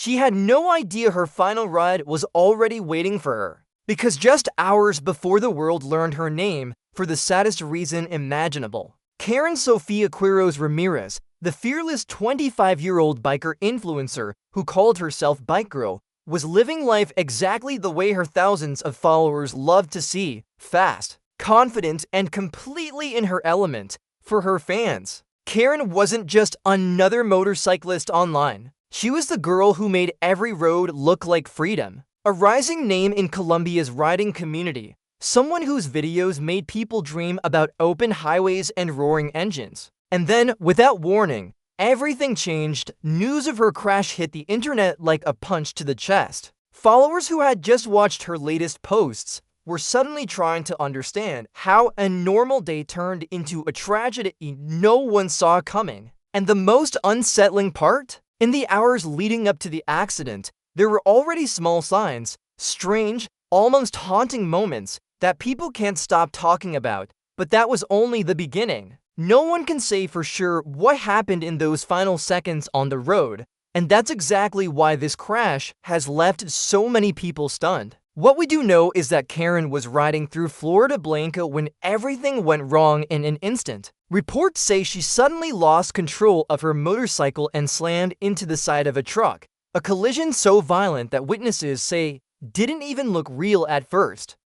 She had no idea her final ride was already waiting for her. Because just hours before the world learned her name for the saddest reason imaginable. Sofia Quiroz Ramirez, the fearless 25-year-old biker influencer who called herself Bikegirl, was living life exactly the way her thousands of followers loved to see, fast, confident, and completely in her element. For her fans, Karen wasn't just another motorcyclist online. She was the girl who made every road look like freedom. A rising name in Colombia's riding community. Someone whose videos made people dream about open highways and roaring engines. And then, without warning, everything changed. News of her crash hit the internet like a punch to the chest. Followers who had just watched her latest posts were suddenly trying to understand how a normal day turned into a tragedy no one saw coming. And the most unsettling part? In the hours leading up to the accident, there were already small signs, strange, almost haunting moments that people can't stop talking about, but that was only the beginning. No one can say for sure what happened in those final seconds on the road, and that's exactly why this crash has left so many people stunned. What we do know is that Karen was riding through Floridablanca when everything went wrong in an instant. Reports say she suddenly lost control of her motorcycle and slammed into the side of a truck, a collision so violent that witnesses say didn't even look real at first.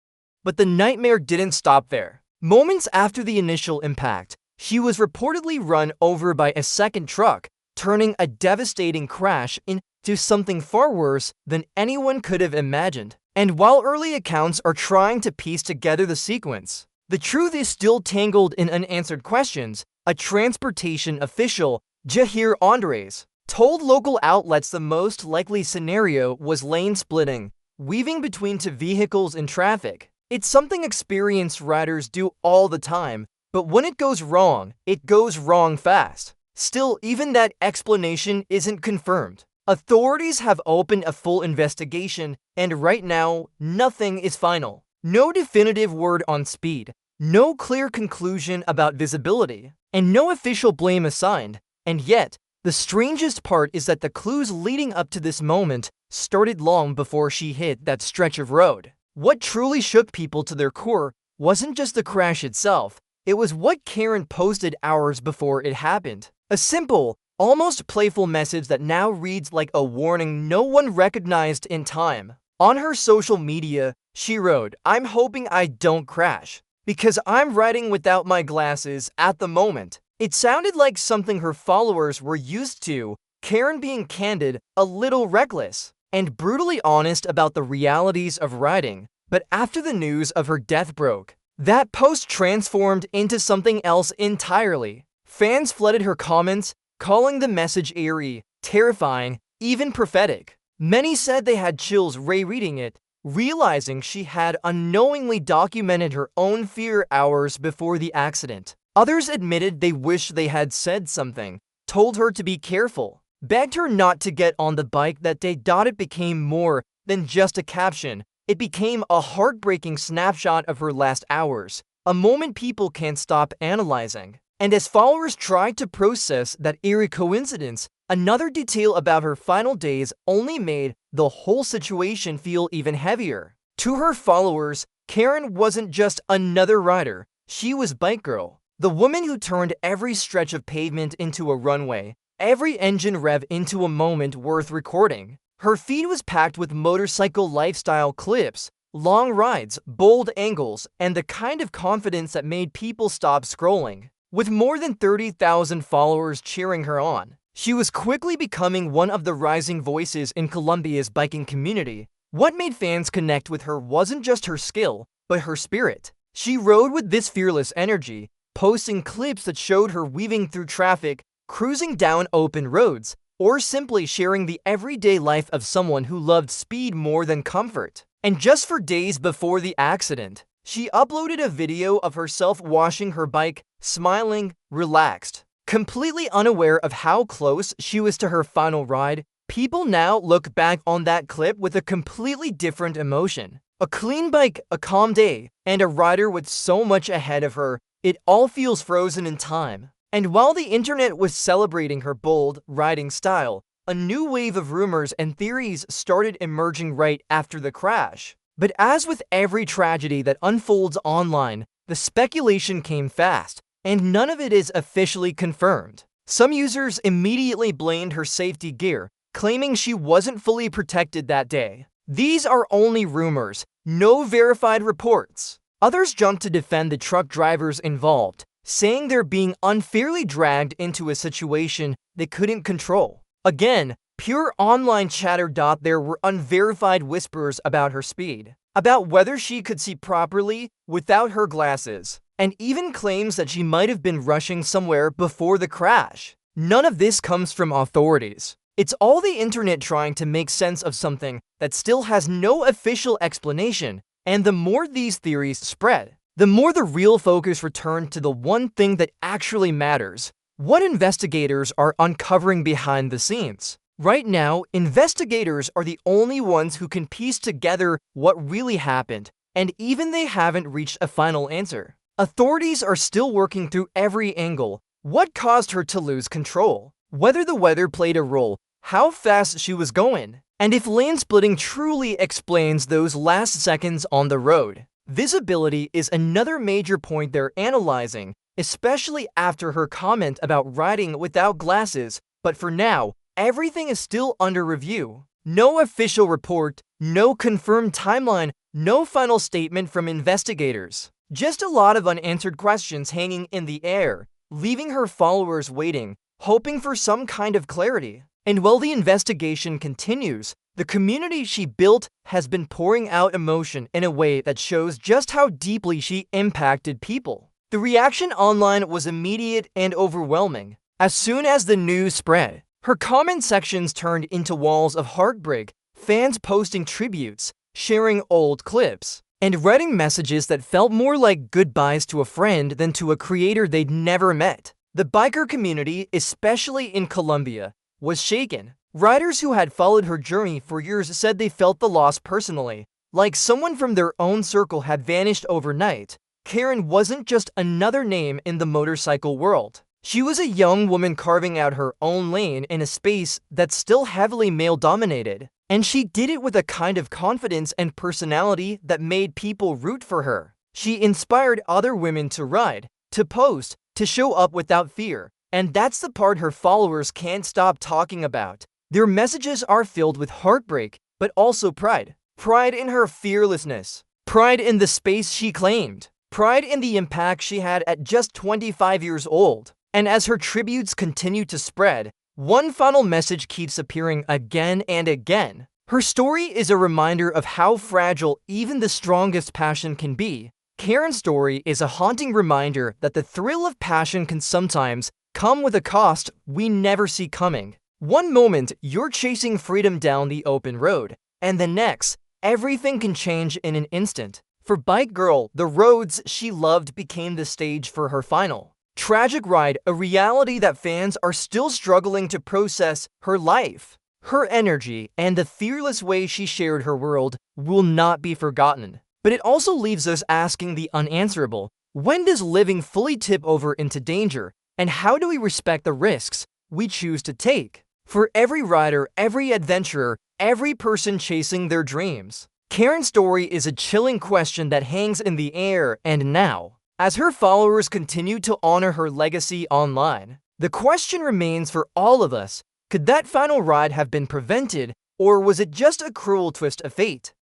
But the nightmare didn't stop there. Moments after the initial impact, she was reportedly run over by a second truck, turning a devastating crash into something far worse than anyone could have imagined. And while early accounts are trying to piece together the sequence, the truth is still tangled in unanswered questions. A transportation official, Jahir Andres, told local outlets the most likely scenario was lane splitting, weaving between two vehicles in traffic. It's something experienced riders do all the time, but when it goes wrong fast. Still, even that explanation isn't confirmed. Authorities have opened a full investigation, and right now, nothing is final. No definitive word on speed, no clear conclusion about visibility, and no official blame assigned. And yet, the strangest part is that the clues leading up to this moment started long before she hit that stretch of road. What truly shook people to their core wasn't just the crash itself, it was what Karen posted hours before it happened. A simple, almost playful message that now reads like a warning no one recognized in time. On her social media, she wrote, "I'm hoping I don't crash, because I'm riding without my glasses at the moment." It sounded like something her followers were used to, Karen being candid, a little reckless, and brutally honest about the realities of riding. But after the news of her death broke, that post transformed into something else entirely. Fans flooded her comments, calling the message eerie, terrifying, even prophetic. Many said they had chills rereading it, realizing she had unknowingly documented her own fear hours before the accident. Others admitted they wished they had said something, told her to be careful, begged her not to get on the bike that day. It became more than just a caption. It became a heartbreaking snapshot of her last hours, a moment people can't stop analyzing. And as followers tried to process that eerie coincidence, another detail about her final days only made the whole situation feel even heavier. To her followers, Karen wasn't just another rider, she was Bikegirl, the woman who turned every stretch of pavement into a runway, every engine rev into a moment worth recording. Her feed was packed with motorcycle lifestyle clips, long rides, bold angles, and the kind of confidence that made people stop scrolling. With more than 30,000 followers cheering her on, she was quickly becoming one of the rising voices in Colombia's biking community. What made fans connect with her wasn't just her skill, but her spirit. She rode with this fearless energy, posting clips that showed her weaving through traffic, cruising down open roads, or simply sharing the everyday life of someone who loved speed more than comfort. And just for days before the accident, she uploaded a video of herself washing her bike, smiling, relaxed. Completely unaware of how close she was to her final ride, people now look back on that clip with a completely different emotion. A clean bike, a calm day, and a rider with so much ahead of her, it all feels frozen in time. And while the internet was celebrating her bold, riding style, a new wave of rumors and theories started emerging right after the crash. But as with every tragedy that unfolds online, the speculation came fast, and none of it is officially confirmed. Some users immediately blamed her safety gear, claiming she wasn't fully protected that day. These are only rumors, no verified reports. Others jumped to defend the truck drivers involved, saying they're being unfairly dragged into a situation they couldn't control. Again, pure online chatter. There were unverified whispers about her speed, about whether she could see properly without her glasses, and even claims that she might have been rushing somewhere before the crash. None of this comes from authorities. It's all the internet trying to make sense of something that still has no official explanation, and the more these theories spread, the more the real focus returned to the one thing that actually matters: what investigators are uncovering behind the scenes. Right now, investigators are the only ones who can piece together what really happened, and even they haven't reached a final answer. Authorities are still working through every angle: what caused her to lose control, whether the weather played a role, how fast she was going, and if lane splitting truly explains those last seconds on the road. Visibility is another major point they're analyzing, especially after her comment about riding without glasses, but for now, everything is still under review. No official report, no confirmed timeline, no final statement from investigators. Just a lot of unanswered questions hanging in the air, leaving her followers waiting, hoping for some kind of clarity. And while the investigation continues, the community she built has been pouring out emotion in a way that shows just how deeply she impacted people. The reaction online was immediate and overwhelming. As soon as the news spread, her comment sections turned into walls of heartbreak, fans posting tributes, sharing old clips, and writing messages that felt more like goodbyes to a friend than to a creator they'd never met. The biker community, especially in Colombia, was shaken. Riders who had followed her journey for years said they felt the loss personally, like someone from their own circle had vanished overnight. Karen wasn't just another name in the motorcycle world. She was a young woman carving out her own lane in a space that's still heavily male-dominated, and she did it with a kind of confidence and personality that made people root for her. She inspired other women to ride, to post, to show up without fear, and that's the part her followers can't stop talking about. Their messages are filled with heartbreak, but also pride. Pride in her fearlessness. Pride in the space she claimed. Pride in the impact she had at just 25 years old. And as her tributes continue to spread, one final message keeps appearing again and again. Her story is a reminder of how fragile even the strongest passion can be. Karen's story is a haunting reminder that the thrill of passion can sometimes come with a cost we never see coming. One moment, you're chasing freedom down the open road, and the next, everything can change in an instant. For Bikegirl, the roads she loved became the stage for her final tragic ride, a reality that fans are still struggling to process. Her life, her energy, and the fearless way she shared her world will not be forgotten. But it also leaves us asking the unanswerable: when does living fully tip over into danger? And how do we respect the risks we choose to take? For every rider, every adventurer, every person chasing their dreams, Karen's story is a chilling question that hangs in the air. And now, as her followers continue to honor her legacy online, the question remains for all of us: could that final ride have been prevented, or was it just a cruel twist of fate?